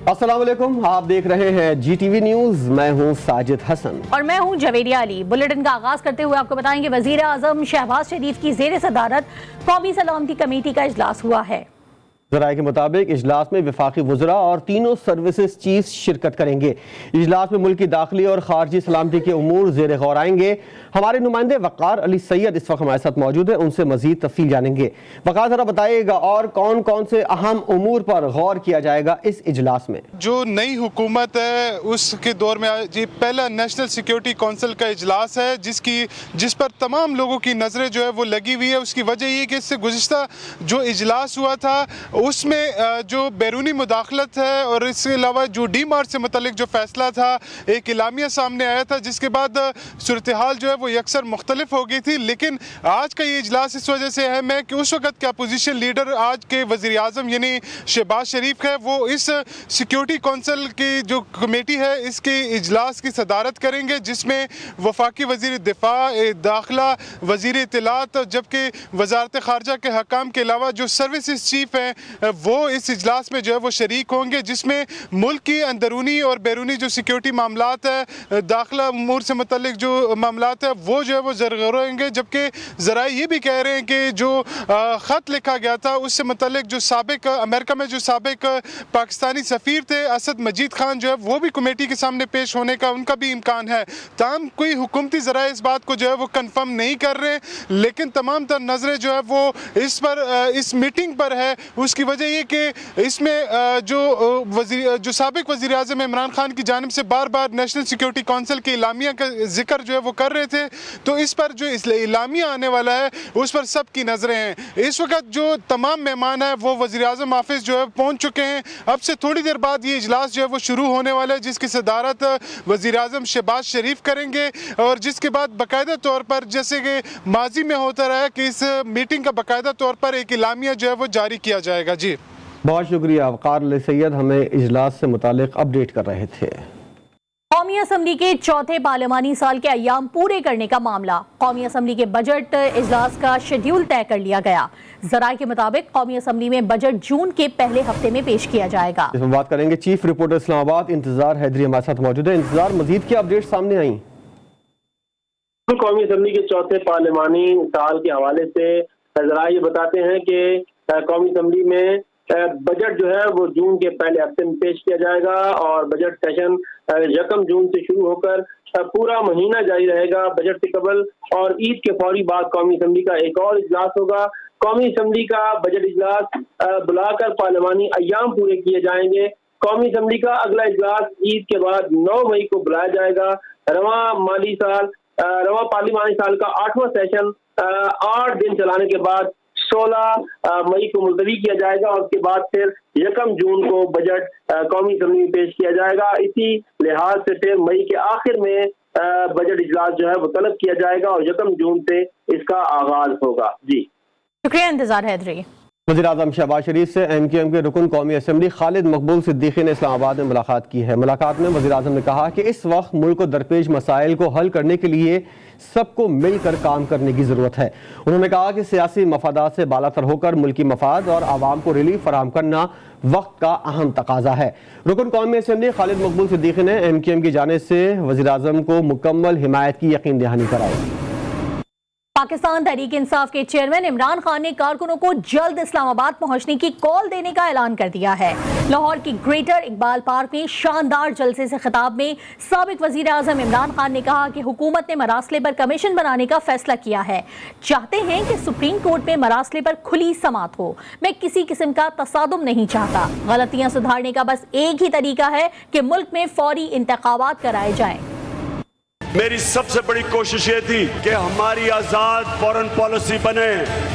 अस्सलाम वालेकुम, आप देख रहे हैं GTV न्यूज। मैं हूं साजिद हसन और मैं हूं जवेरिया अली। बुलेटिन का आगाज करते हुए आपको बताएंगे वजीर आजम शहबाज शरीफ की जेर सदारत कौमी सलामती कमेटी का इजलास हुआ है। ज़राए के मुताबिक इजलास में वफाकी वज़रा और तीनों सर्विसेज चीफ शिरकत करेंगे। इजलास में मुल्क की दाखिली और खारजी सलामती के उमूर ज़ेर गौर आएंगे। हमारे नुमाइंदे वक़ार अली सैयद इस वक्त हमारे साथ मौजूद है, उनसे मजीद तफसील जानेंगे। वक़ार ज़रा बताइएगा और कौन कौन से अहम उमूर पर गौर किया जाएगा इस इजलास में? जो नई हुकूमत है उसके दौर में ये पहला नेशनल सिक्योरिटी काउंसिल का इजलास है जिस पर तमाम लोगों की नज़रें जो है वो लगी हुई है। उसकी वजह ये कि इससे गुज़िश्ता जो इजलास हुआ था उसमें जो बैरूनी मुदाखलत है और इसके अलावा जो डीमार्च से मुतल्लिक जो फैसला था, एक इलामिया सामने आया था जिसके बाद सूरत हाल जो है वो यकसर मुख्तलिफ हो गई थी। लेकिन आज का ये इजलास इस वजह से अहम है कि उस वक्त के अपोजिशन लीडर आज के वज़ीर आज़म यानी शहबाज शरीफ है, वो इस सिक्योरिटी काउंसिल की जो कमेटी है इसके इजलास की सदारत करेंगे, जिसमें वफाकी वज़ीर दिफा, दाखिला, वज़ीर इत्तलात, जबकि वज़ारत ख़ारजा के हकाम के अलावा जो सर्विसेज चीफ हैं वो इस इजलास में जो है वो शरीक होंगे, जिसमें मुल्क की अंदरूनी और बैरूनी जो सिक्योरिटी मामलात है, दाखिला उमूर से मुतल्लिक जो मामलात है वो जो है वो ज़रूर होंगे। जबकि ज़रा ये भी कह रहे हैं कि जो ख़त लिखा गया था उससे मुतल्लिक जो साबिक अमेरिका में जो साबिक पाकिस्तानी सफ़ीर थे असद मजीद खान जो है वो भी कमेटी के सामने पेश होने का उनका भी इम्कान है। तमाम कोई हुकूमती ज़रा इस बात को जो है वो कन्फर्म नहीं कर रहे, लेकिन तमाम तर नज़रें जो है वो इस पर इस मीटिंग पर है। उसकी वजह ये कि इसमें जो साबिक वज़ीर आज़म इमरान खान की जानिब से बार बार नेशनल सिक्योरिटी काउंसिल की इलामिया का जिक्र जो है वो कर रहे थे, तो इस पर जो इलामिया आने वाला है उस पर सब की नज़रें हैं। इस वक्त जो तमाम मेहमान हैं वो वज़ीर आज़म ऑफिस जो है पहुँच चुके हैं। अब से थोड़ी देर बाद ये इजलास जो है वो शुरू होने वाला है, जिसकी सदारत वज़ीर आज़म शहबाज शरीफ करेंगे और जिसके बाद बाकायदा तौर पर जैसे कि माजी में होता रहा है कि इस मीटिंग का बाकायदा तौर पर एक इलामिया जो है वो जारी किया जाएगा। जी बहुत शुक्रिया वक़ार अली सैयद, हमें इजलास से मुतालिक अपडेट कर रहे थे। कौमी असम्बली के चौथे पार्लिमानी साल के अय्याम पूरे करने का मामला, कौमी असम्बली के बजट इजलास का शेड्यूल तय कर लिया गया। ज़राए के मुताबिक कौमी असम्बली में बजट जून के पहले हफ्ते में पेश किया जाएगा। इसमें बात करेंगे चीफ रिपोर्टर इस्लामाबाद इंतजार हैदरी हमारे साथ मौजूद है। इंतजार, मजीद की अपडेट सामने आई? कौमी असम्बली के चौथे पार्लिमानी साल के हवाले से ज़रा ये बताते हैं कि कौमी असम्बली में बजट जो है वो जून के पहले हफ्ते में पेश किया जाएगा और बजट सेशन 1 जून से शुरू होकर पूरा महीना जारी रहेगा। बजट से कबल और ईद के फौरी बाद कौमी असम्बली का एक और इजलास होगा। कौमी असम्बली का बजट इजलास बुलाकर पार्लिमानी अय्याम पूरे किए जाएंगे। कौमी असम्बली का अगला इजलास ईद के बाद 9 मई को बुलाया जाएगा। रवां पार्लिमानी साल का 8वां सेशन 8 दिन चलाने के बाद 16 मई को मुलतवी किया जाएगा और उसके बाद फिर 1 जून को बजट कौमी असम्बली में पेश किया जाएगा। इसी लिहाज से फिर मई के आखिर में बजट इजलास जो है वो तलब किया जाएगा और 1 जून से इसका आगाज होगा। जी शुक्रिया इंतजार हैदरी। वज़ीर आज़म शहबाज शरीफ से MQM के रुकन कौमी असम्बली खालिद मकबूल सिद्दीकी ने इस्लामाबाद में मुलाकात की है। मुलाकात में वज़ीर आज़म ने कहा कि इस वक्त मुल्क को दरपेश मसाइल को हल करने के लिए सबको मिलकर काम करने की ज़रूरत है। उन्होंने कहा कि सियासी मफादात से बालातर होकर मुल्की मफाद और आवाम को रिलीफ फराहम करना वक्त का अहम तकाजा है। रुकन कौमी असम्बली खालिद मकबूल सिद्दीकी ने MQM की जानिब से वज़ीर आज़म को मुकम्मल हिमायत की यकीन दहानी कराई। पाकिस्तान तहरीक इंसाफ के चेयरमैन इमरान खान ने कारकुनों को जल्द इस्लामाबाद पहुंचने की कॉल देने का ऐलान कर दिया है। लाहौर की ग्रेटर इकबाल पार्क में शानदार जलसे से खिताब में साबिक वजीर आजम इमरान खान ने कहा कि हुकूमत ने मरासले पर कमीशन बनाने का फैसला किया है। चाहते हैं कि सुप्रीम कोर्ट में मरासले पर खुली समाअत हो। मैं किसी किस्म का तसादुम नहीं चाहता। गलतियां सुधारने का बस एक ही तरीका है कि मुल्क में फौरी इंतखाबात कराए जाएं। मेरी सबसे बड़ी कोशिश ये थी कि हमारी आजाद फॉरेन पॉलिसी बने।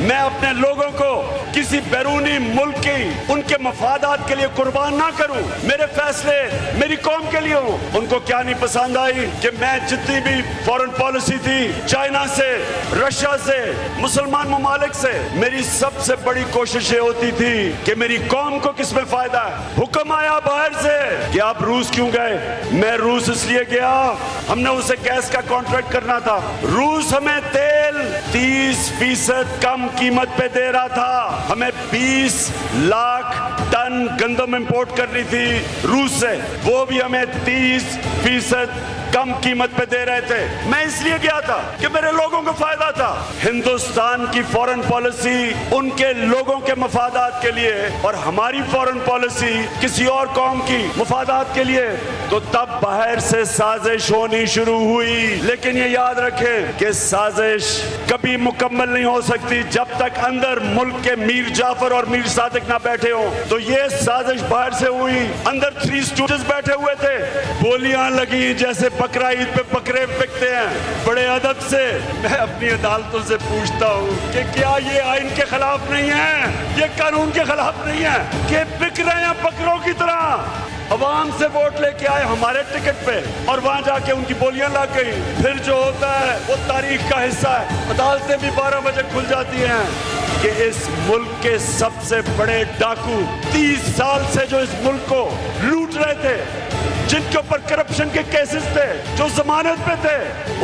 मैं अपने लोगों को किसी बैरूनी मुल्क की उनके मफादात के लिए कुर्बान ना करूं। मेरे फैसले मेरी कौम के लिए हों। उनको क्या नहीं पसंद आई कि मैं जितनी भी फॉरेन पॉलिसी थी, चाइना से, रशिया से, मुसलमान ममालिक से, मेरी सबसे बड़ी कोशिश ये होती थी कि मेरी कौम को किसमें फायदा है। हुक्म आया बाहर से کہ آپ روس کیوں گئے؟ میں روس اس لیے گیا، ہم نے اسے گیس کا کانٹریکٹ کرنا تھا۔ روس ہمیں تیل 30% کم قیمت پہ دے رہا تھا، ہمیں 20 لاکھ ٹن گندم امپورٹ کرنی تھی روس سے، وہ بھی ہمیں 30% کم قیمت پہ دے رہے تھے۔ میں اس لیے گیا تھا کہ میرے لوگوں کو فائدہ تھا۔ ہندوستان کی فورن پالیسی ان کے لوگوں کے مفادات کے لیے اور ہماری فورن پالیسی کسی اور قوم کی مفادات کے لیے، تو تب باہر سے سازش ہونی شروع ہوئی۔ لیکن یہ یاد رکھیں کہ سازش کبھی مکمل نہیں ہو سکتی جب تک اندر ملک کے میر جعفر اور میر صادق نہ بیٹھے ہوں۔ تو یہ سازش باہر سے ہوئی، اندر 3 اسٹوڈنٹس بیٹھے ہوئے تھے، بولیاں لگی جیسے بقرہ عید پہ بکرے بکتے ہیں۔ بڑے ادب سے میں اپنی عدالتوں سے پوچھتا ہوں کہ کیا یہ آئین کے خلاف نہیں ہے، یہ قانون کے خلاف نہیں ہے کہ بک رہے ہیں بکروں کی طرح؟ عوام سے ووٹ لے کے آئے ہمارے ٹکٹ پہ اور وہاں جا کے ان کی بولیاں لگ گئی۔ پھر جو ہوتا ہے وہ تاریخ کا حصہ ہے۔ عدالتیں بھی 12 بجے کھل جاتی ہیں کہ اس ملک کے سب سے بڑے ڈاکو 30 سال سے جو اس ملک کو لوٹ رہے تھے، جن کے اوپر کرپشن کے کیسز تھے، جو ضمانت پہ تھے،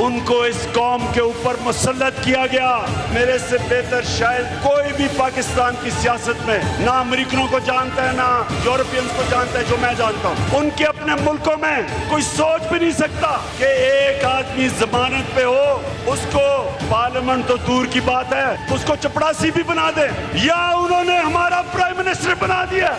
ان کو اس قوم کے اوپر مسلط کیا گیا۔ میرے سے بہتر شاید کوئی بھی پاکستان کی سیاست میں نہ امریکنوں کو جانتا ہے نہ یورپینز کو جانتا ہے جو میں جانتا ہوں۔ ان کے اپنے ملکوں میں کوئی سوچ بھی نہیں سکتا کہ ایک آدمی ضمانت پہ ہو، اس کو پارلیمنٹ تو دور کی بات ہے اس کو چپڑاسی بھی بنا دے، یا انہوں نے ہمارا پرائم منسٹر بنا دیا۔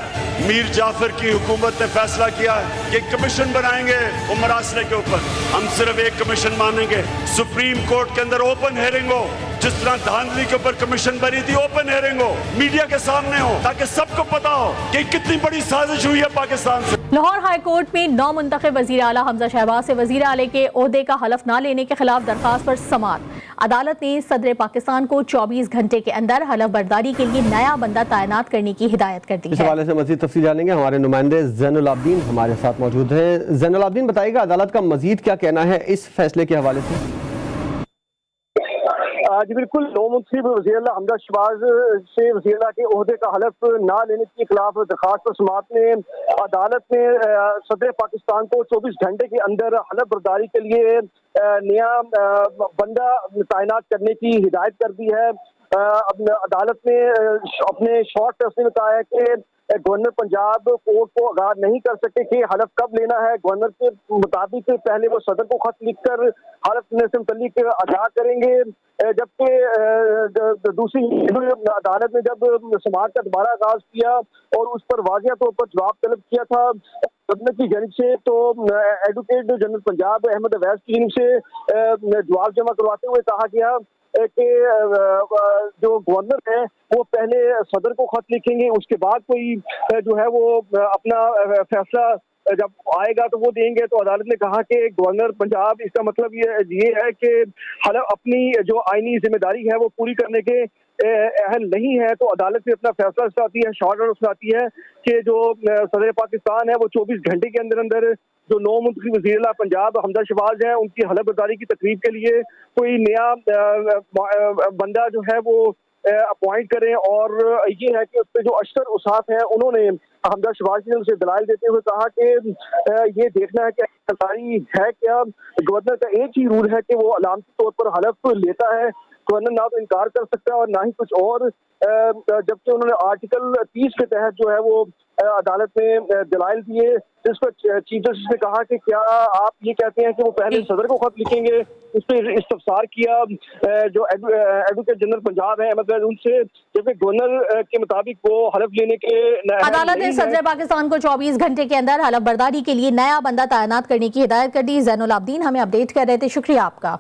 میر جعفر کی حکومت نے فیصلہ کیا ہے کہ کمیشن بنائیں گے وہ مراسلے کے اوپر، ہم صرف ایک کمیشن مانیں گے، سپریم کورٹ کے اندر اوپن ہیئرنگ ہو، جس طرح دھاندلی کے اوپر کمیشن بنی تھی، اوپن ہیئرنگ ہو، میڈیا کے سامنے ہو، تاکہ سب کو پتا ہو کہ کتنی بڑی سازش ہوئی ہے پاکستان سے۔ لاہور ہائی کورٹ میں نو منتخب وزیر اعلیٰ حمزہ شہباز سے وزیر اعلیٰ کے عہدے کا حلف نہ لینے کے خلاف درخواست پر سماعت۔ عدالت نے صدر پاکستان کو 24 گھنٹے کے اندر حلف برداری کے لیے نیا بندہ تعینات کرنے کی ہدایت کر دی ہے۔ اس حوالے سے مزید تفصیل جانیں گے، ہمارے نمائندے زین العابدین ہمارے ساتھ موجود ہیں۔ زین العابدین بتائیے گا عدالت کا مزید کیا کہنا ہے اس فیصلے کے حوالے سے؟ جی بالکل، نو منتخب وزیر اعلیٰ حمزہ شہباز سے وزیر اعلیٰ کے عہدے کا حلف نہ لینے کے خلاف درخواست پر سماعت میں عدالت نے صدر پاکستان کو 24 گھنٹے کے اندر حلف برداری کے لیے نیا بندہ تعینات کرنے کی ہدایت کر دی ہے۔ عدالت نے اپنے شارٹ فیصلے میں کہا ہے کہ گورنر پنجاب کورٹ کو آگاہ نہیں کر سکتے کہ حلف کب لینا ہے۔ گورنر کے مطابق پہلے وہ صدر کو خط لکھ کر حلف لینے سے متعلق آگاہ کریں گے، جبکہ دوسری عدالت نے جب سماعت کا دوبارہ آغاز کیا اور اس پر واضح طور پر جواب طلب کیا تھا گورنر کی جانب سے، تو ایڈوکیٹ جنرل پنجاب احمد اویس کی جانب سے جواب جمع کرواتے ہوئے کہا گیا کہ جو گورنر ہے وہ پہلے صدر کو خط لکھیں گے، اس کے بعد کوئی جو ہے وہ اپنا فیصلہ جب آئے گا تو وہ دیں گے۔ تو عدالت نے کہا کہ گورنر پنجاب، اس کا مطلب یہ ہے کہ اپنی جو آئینی ذمہ داری ہے وہ پوری کرنے کے اہل نہیں ہے۔ تو عدالت سے اپنا فیصلہ سناتی ہے، شارٹ آرڈر سناتی ہے کہ جو صدر پاکستان ہے وہ 24 گھنٹے کے اندر اندر جو نو منتخب وزیر اعلیٰ پنجاب حمزہ شہباز ہیں ان کی حلف برداری کی تقریب کے لیے کوئی نیا بندہ جو ہے وہ اپوائنٹ کریں، اور یہ ہے کہ اس پہ جو اشرف اوصاف ہیں انہوں نے حمزہ شہباز کی سے دلائل دیتے ہوئے کہا کہ یہ دیکھنا ہے کہ سرکاری ہے کیا۔ گورنر کا ایک ہی رول ہے کہ وہ علامتی طور پر حلف لیتا ہے، گورنر نہ تو انکار کر سکتا ہے اور نہ ہی کچھ اور، جبکہ انہوں نے آرٹیکل 30 کے تحت جو ہے وہ عدالت میں دلائل دیے، جس پر چیف جسٹس نے کہا کہ کیا آپ یہ کہتے ہیں کہ وہ پہلے صدر کو خط لکھیں گے؟ اس پہ استفسار کیا جو ایڈوکیٹ جنرل پنجاب ہے احمد اویس ان سے، جبکہ گورنر کے مطابق وہ حلف لینے کے عدالت نے صدر پاکستان کو 24 گھنٹے کے اندر حلف برداری کے لیے نیا بندہ تعینات کرنے کی ہدایت کر دی۔ زین العابدین ہمیں اپڈیٹ کر رہے تھے، شکریہ آپ کا۔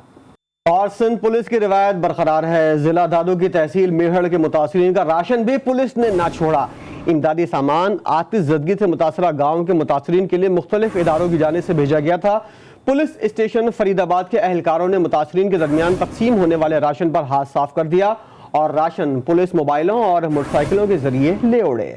اور سندھ پولیس کی روایت برقرار ہے، ضلع دادو کی تحصیل میہڑ کے متاثرین کا راشن بھی پولیس نے نہ چھوڑا۔ امدادی سامان آتش زدگی سے متاثرہ گاؤں کے متاثرین کے لیے مختلف اداروں کی جانب سے بھیجا گیا تھا۔ پولیس اسٹیشن فرید آباد کے اہلکاروں نے متاثرین کے درمیان تقسیم ہونے والے راشن پر ہاتھ صاف کر دیا اور راشن پولیس موبائلوں اور موٹر سائیکلوں کے ذریعے لے اڑے۔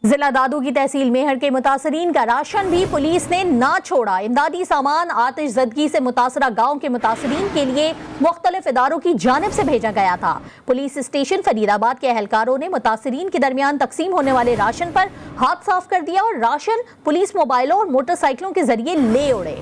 जिला दादू की तहसील मेहर के मुतासरीन का राशन भी पुलिस ने ना छोड़ा। इमदादी सामान आतिश ज़दगी से मुतासरा गाँव के मुतासरीन के लिए मुख्तलिफ इदारों की जानिब से भेजा गया था। पुलिस स्टेशन फरीदाबाद के एहलकारों ने मुतासरीन के दरमियान तकसीम होने वाले राशन पर हाथ साफ कर दिया और राशन पुलिस मोबाइलों और मोटरसाइकिलों के जरिए ले उड़े।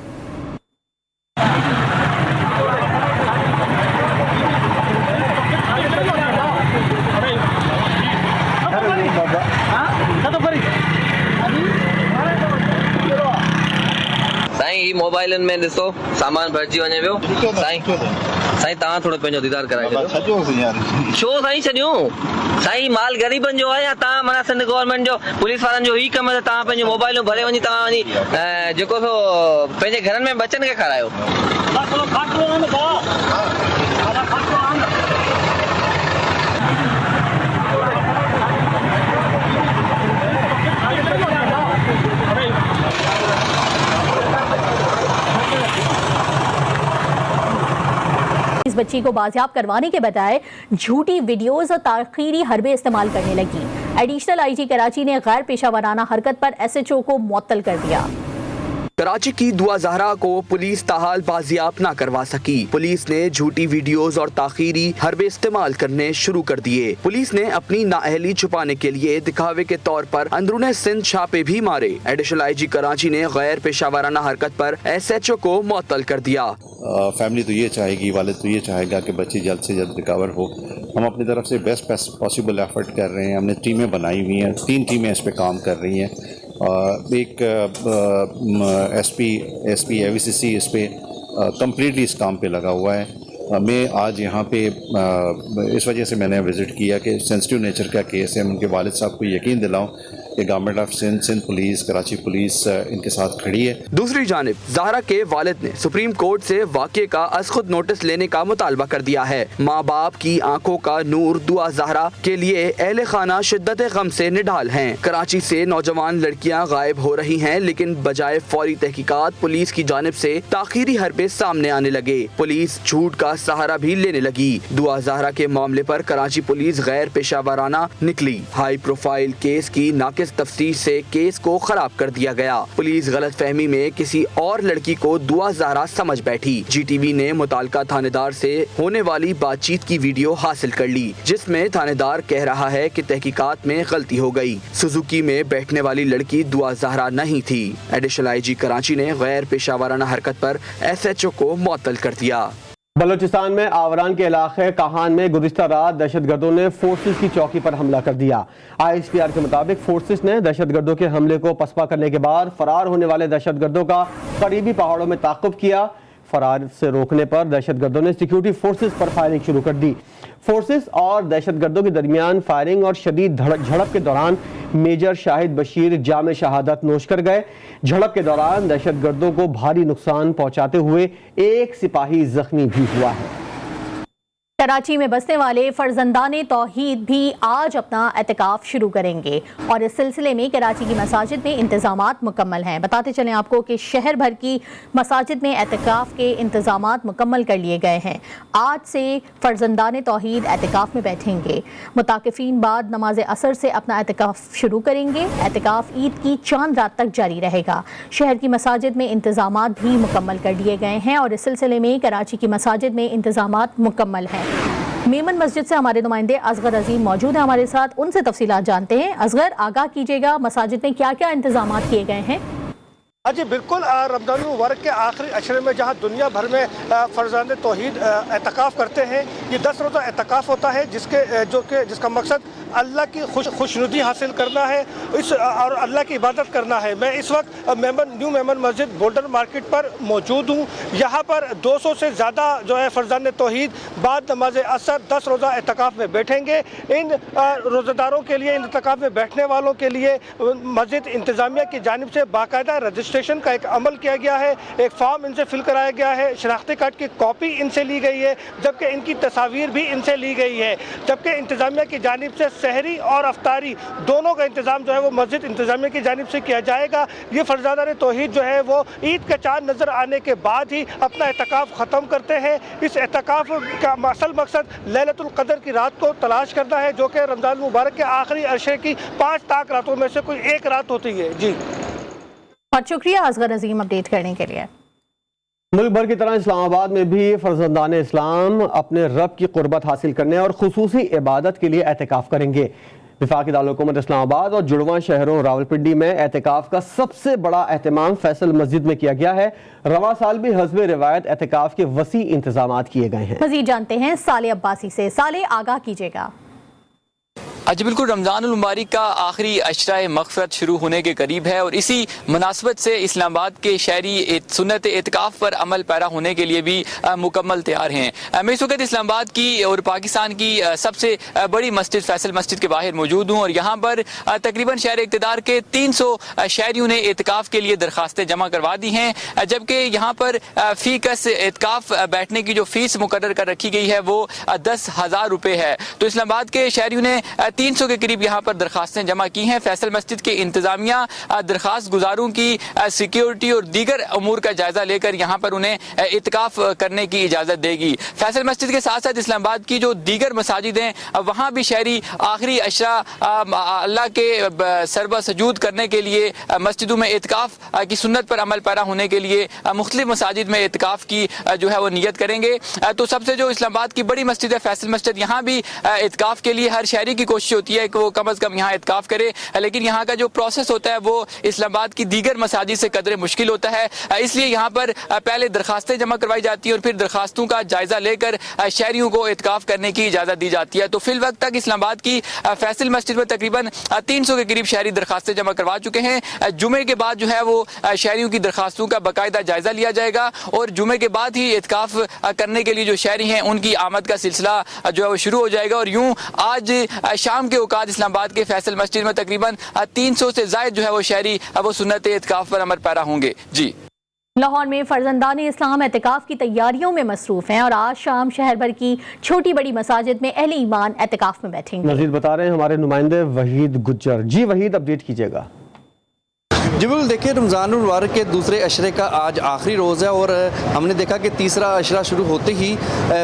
साईं मोबाइलन में ॾिसो सामान भरिजी वञे पियो। साईं तव्हां थोरो पंहिंजो दीदार कराए छॾियो। छो साईं छॾियूं? साईं माल ग़रीबनि जो आहे या तव्हां माना सिंध गवर्नमेंट जो पुलिस वारनि जो ई कमु आहे त तव्हां पंहिंजो मोबाइलूं भरे वञी तव्हां वञी जेको सो पंहिंजे घरनि में बचनि खे खारायो। इस बच्ची को बाजियाब करवाने के बजाय झूठी वीडियोस और ताखीरी हरबे इस्तेमाल करने लगी। एडिशनल आईजी कराची ने गैर पेशा वाराना हरकत पर एसएचओ को मुअत्तल कर दिया। कराची की दुआ ज़हरा को पुलिस ताहाल बाजियाब न करवा सकी। पुलिस ने झूठी वीडियोस और ताखीरी हरबे इस्तेमाल करने शुरू कर दिए। पुलिस ने अपनी नाअहली छुपाने के लिए दिखावे के तौर पर अंदरूने सिंध छापे भी मारे। एडिशनल आईजी कराची ने गैर पेशा वाराना हरकत पर एसएचओ को मुअत्तल कर दिया। फैमिली तो ये चाहेगी, वालिद तो ये चाहेगा कि बच्ची जल्द से जल्द रिकवर हो। हम अपनी तरफ से बेस्ट पॉसिबल एफर्ट कर रहे हैं। हमने टीमें बनाई हुई हैं, 3 टीमें इस पे काम कर रही हैं। एक एसपी एवीसीसी इस पे कम्प्लीटली इस काम पे लगा हुआ है। मैं आज यहाँ पे इस वजह से मैंने विज़िट किया कि सेंसिटिव नेचर का केस है। मैं उनके वालिद साहब को यकीन दिलाऊं कि government of Sindh police, Karachi police इनके साथ खड़ी है। दूसरी जानिब ज़हरा के वालिद ने सुप्रीम कोर्ट से वाक़े का अज़खुद नोटिस लेने का मुतालबा कर दिया है। माँ बाप की आंखों का नूर दुआ ज़हरा के लिए अहले खाना शिद्दत गम से निढाल हैं। कराची से नौजवान लड़कियां गायब हो रही हैं, लेकिन बजाय फौरी तहकीकात पुलिस की जानिब से ताखीरी हरबे सामने आने लगे। पुलिस झूठ का सहारा भी लेने लगी। दुआ ज़हरा के मामले पर कराची पुलिस गैर पेशा वाराना निकली। हाई प्रोफाइल केस की नाकिस तफ्तीश से केस को खराब कर दिया गया। पुलिस गलत फहमी में किसी और लड़की को दुआ ज़हरा समझ बैठी। जीटीवी ने मुताल्लिका थानेदार से होने वाली बातचीत की वीडियो हासिल कर ली, जिसमें थानेदार कह रहा है कि तहकीकात में गलती हो गई। सुजुकी में बैठने वाली लड़की दुआ ज़हरा नहीं थी। एडिशनल आईजी कराची ने गैर पेशा वाराना हरकत पर एसएचओ को मुअत्तल कर दिया। बलोचिस्तान में आवरान के इलाके काहान में गुज़िश्ता रात दहशतगर्दों ने फोर्सेस की चौकी पर हमला कर दिया। ISPR के मुताबिक फोर्सेस ने दहशतगर्दों के हमले को पसपा करने के बाद फरार होने वाले दहशतगर्दों का करीबी पहाड़ों में ताक़ुब किया। फरार से रोकने पर दहशतगर्दों ने सिक्योरिटी फोर्सेस पर फायरिंग शुरू कर दी। फोर्सेस और दहशतगर्दों के दरमियान फायरिंग और शदीद झड़प के दौरान मेजर शाहिद बशीर जाम शहादत नोश कर गए। झड़प के दौरान दहशतगर्दों को भारी नुकसान पहुंचाते हुए एक सिपाही जख्मी भी हुआ है। कराची में बसने वाले फर्जंदाने तौहीद भी आज अपना एतकाफ शुरू करेंगे और इस सिलसिले में कराची की मसाजिद में इंतजामात मुकम्मल हैं। बताते चलें आपको कि शहर भर की मसाजिद में एतकाफ के इंतजामात मुकम्मल कर लिए गए हैं। आज से फर्जंदाने तौहीद एतकाफ में बैठेंगे। मुताकिफीन बाद नमाज असर से अपना एतकाफ शुरू करेंगे। एतकाफ ईद की चांद रात तक जारी रहेगा। शहर की मसाजिद में इंतजामात भी मुकम्मल कर लिए गए हैं और इस सिलसिले में कराची की मसाजिद में इंतजामात मुकम्मल हैं। मेमन मस्जिद से हमारे नुमाइंदे असगर अजीम मौजूद हैं हमारे साथ, उनसे तफसीलात जानते हैं। असगर, आगाह कीजिएगा, मसाजिद में क्या क्या इंतजामात किए गए हैं? जी बिल्कुल, रमज़ान मुबारक के आखिरी अशरे में जहां दुनिया भर में फर्जान तौहीद एतकाफ़ करते हैं, ये 10 रोज़ा एतकाफ़ होता है जिसका मकसद अल्लाह की खुशनुदी हासिल करना है और अल्लाह की इबादत करना है। मैं इस वक्त न्यू मेमन मस्जिद बोल्डर मार्केट पर मौजूद हूँ। यहाँ पर 200 से ज़्यादा जो है फर्जान तौहीद बाद नमाज असर 10 रोज़ा एतकाफ़ में बैठेंगे। इन रोज़ेदारों के लिए, इन एतकाफ़ में बैठने वालों के लिए मस्जिद इंतज़ामिया की जानिब से बाकायदा रजिस्ट्रेशन का एक अमल किया गया है। एक फॉर्म इनसे फिल कराया गया है, शनाख्ती कार्ड की कॉपी इनसे ली गई है, जबकि इनकी तस्वीर भी इनसे ली गई है। जबकि इंतज़ामिया की जानिब से सहरी और अफ्तारी दोनों का इंतज़ाम जो है वो मस्जिद इंतज़ामिया की जानिब से किया जाएगा। ये फरज़ादान तौहीद जो है वो ईद का चाँद नज़र आने के बाद ही अपना एहतिकाफ ख़त्म करते हैं। इस एहतिकाफ का असल मकसद लैलतुल क़द्र की रात को तलाश करना है, जो कि रमज़ान मुबारक के आखिरी अरशे की 5 ताक रातों में से कोई एक रात होती है। जी बहुत शुक्रिया असगर अजीम अपडेट करने के लिए। मुल्क भर की तरह इस्लामाबाद में भी फर्जंदान इस्लाम अपने रब की कुर्बत हासिल करने और खुसूसी इबादत के लिए एहतिकाफ करेंगे। वफाकी दारुल-हुकूमत इस्लामाबाद और जुड़वां शहरों रावलपिंडी में एहतिकाफ का सबसे बड़ा एहतमाम फैसल मस्जिद में किया गया है। रवां साल भी हस्बे रिवायत एहतिकाफ के वसी इंतजामात किए गए हैं। मजीद जानते हैं साले अब्बासी से। साले आगाह कीजिएगा। आज बिल्कुल रमज़ान मुबारक का आखिरी अशरा मग़फ़िरत शुरू होने के करीब है और इसी मुनासबत से इस्लामाबाद के शहरी सुन्नत एतिकाफ़ पर अमल पैरा होने के लिए भी मुकम्मल तैयार हैं। मैं इस वक्त इस्लामाबाद की और पाकिस्तान की सबसे बड़ी मस्जिद फैसल मस्जिद के बाहर मौजूद हूँ और यहाँ पर तकरीबन शहर इक़्तिदार के 300 शहरियों ने एतिकाफ़ के लिए दरख्वास्तें जमा करवा दी हैं, जबकि यहाँ पर फ़ी कस एतिकाफ़ बैठने की जो फ़ीस मुकर्रर कर रखी गई है वो 10,000 रुपये है। तो इस्लामाबाद के शहरियों ने 300 के करीब यहाँ पर दरखास्तें जमा की हैं। फैसल मस्जिद के इंतजामिया दरखास्त गुजारों की सिक्योरिटी और दीगर अमूर का जायजा लेकर यहाँ पर उन्हें इत्काफ करने की इजाज़त देगी। फैसल मस्जिद के साथ साथ इस्लामाबाद की जो दीगर मसाजिद हैं वहाँ भी शहरी आखिरी अशरा अल्लाह के सरबा सजूद करने के लिए मस्जिदों में इत्काफ की सुन्नत पर अमल पैरा होने के लिए मुख्तलिफ मसाजिद में इत्काफ की जो है वो नियत करेंगे। तो सबसे जो इस्लामाबाद की बड़ी मस्जिद है फैसल मस्जिद, यहाँ भी इत्काफ के लिए हर शहरी की कोशिश होती है कि वो कम अज़ कम यहाँ इत्काफ करे, लेकिन यहाँ का जो प्रोसेस होता है वो इस्लामाबाद की दीगर मसाजिद से कदरे मुश्किल होता है। इसलिए यहाँ पर पहले दरखास्तें जमा करवाई जाती हैं और फिर दरखास्तों का जायजा लेकर शहरियों को इत्काफ करने की इजाज़त दी जाती है। तो फिल वक्त तक इस्लामाबाद की फैसल मस्जिद में तकरीबन 300 के करीब शहरी दरखास्तें जमा करवा चुके हैं। जुमे के बाद जो है वो शहरियों की दरखास्तों का बाकायदा जायजा लिया जाएगा और जुमे के बाद ही इत्काफ करने के लिए जो शहरी हैं उनकी आमद का सिलसिला जो है वो शुरू हो जाएगा। और यूँ आज शाम के औकात इस्लामाबाद के फैसल मस्जिद में तकरीबन 300 से ज़ायद जो है वो शहरी वो सुन्नत इत्काफ पर अमल पैरा होंगे। जी लाहौर में फर्जंदान इस्लाम एतिकाफ की तैयारियों में मसरूफ हैं और आज शाम शहर भर की छोटी बड़ी मसाजिद में अहले ईमान एतिकाफ में बैठेंगे। मजीद बता रहे हैं हमारे नुमाइंदे वहीद गुज्जर। जी वहीद, अपडेट कीजिएगा। जी बिल्कुल, देखिए रमज़ान मुबारक के दूसरे अशरे का आज आखिरी रोज़ है और हमने देखा कि तीसरा अशरा शुरू होते ही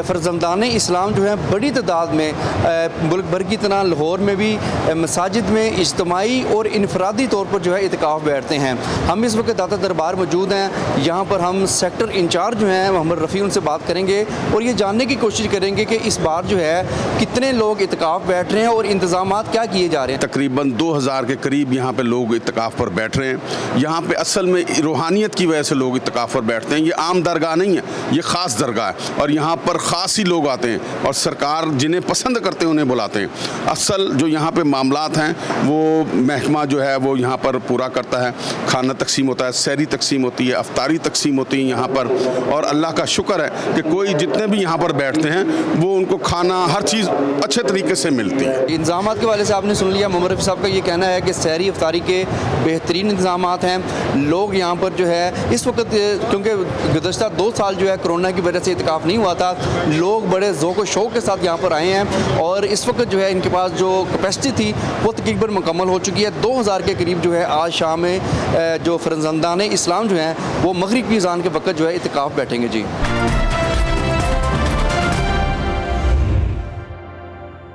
फर्जंदान इस्लाम जो है बड़ी तादाद में मुल्क भर की तरह लाहौर में भी मसाजिद में इज्तमाई और इनफरादी तौर पर जो है इत्काफ बैठते हैं। हम इस वक्त दाता दरबार मौजूद हैं। यहाँ पर हम सेक्टर इंचार्ज जो हैं मोहम्मद रफ़ी, उनसे बात करेंगे और ये जानने की कोशिश करेंगे कि इस बार जो है कितने लोग इत्काफ बैठ रहे हैं और इंतज़ामात क्या किए जा रहे हैं। तकरीबन 2000 के करीब यहाँ पर लोग इत्काफ पर बैठ रहे हैं। यहाँ पे असल में रूहानियत की वजह से लोग इत्काफ पर बैठते हैं। ये आम दरगाह नहीं है, ये ख़ास दरगाह है और यहाँ पर ख़ास ही लोग आते हैं और सरकार जिन्हें पसंद करते हैं उन्हें बुलाते हैं। असल जो यहाँ पे मामलात हैं वो महकमा जो है वो यहाँ पर पूरा करता है। खाना तकसीम होता है, सहरी तकसीम होती है, अफ्तारी तकसीम होती है यहाँ पर। और अल्लाह का शुक्र है कि कोई जितने भी यहाँ पर बैठते हैं वो उनको खाना हर चीज़ अच्छे तरीके से मिलती है। इंतज़ाम के वाले से आपने सुन लिया, मोहम्मद रफ़ी साहब का ये कहना है कि सहरी अफ्तारी के बेहतरीन इंतज़ाम हैं। लोग यहाँ पर जो है इस वक्त, क्योंकि गुज़श्ता 2 साल जो है कोरोना की वजह से इत्काफ नहीं हुआ था, लोग बड़े ज़ौक़ व शौक़ के साथ यहाँ पर आए हैं और इस वक्त जो है इनके पास जो कैपेसिटी थी वो तकरीबन मुकम्मल हो चुकी है। 2000 के करीब जो है आज शाम में जो फर्जंदान इस्लाम जो हैं वो मगरिब की अज़ान के वक्त जो है इत्काफ बैठेंगे। जी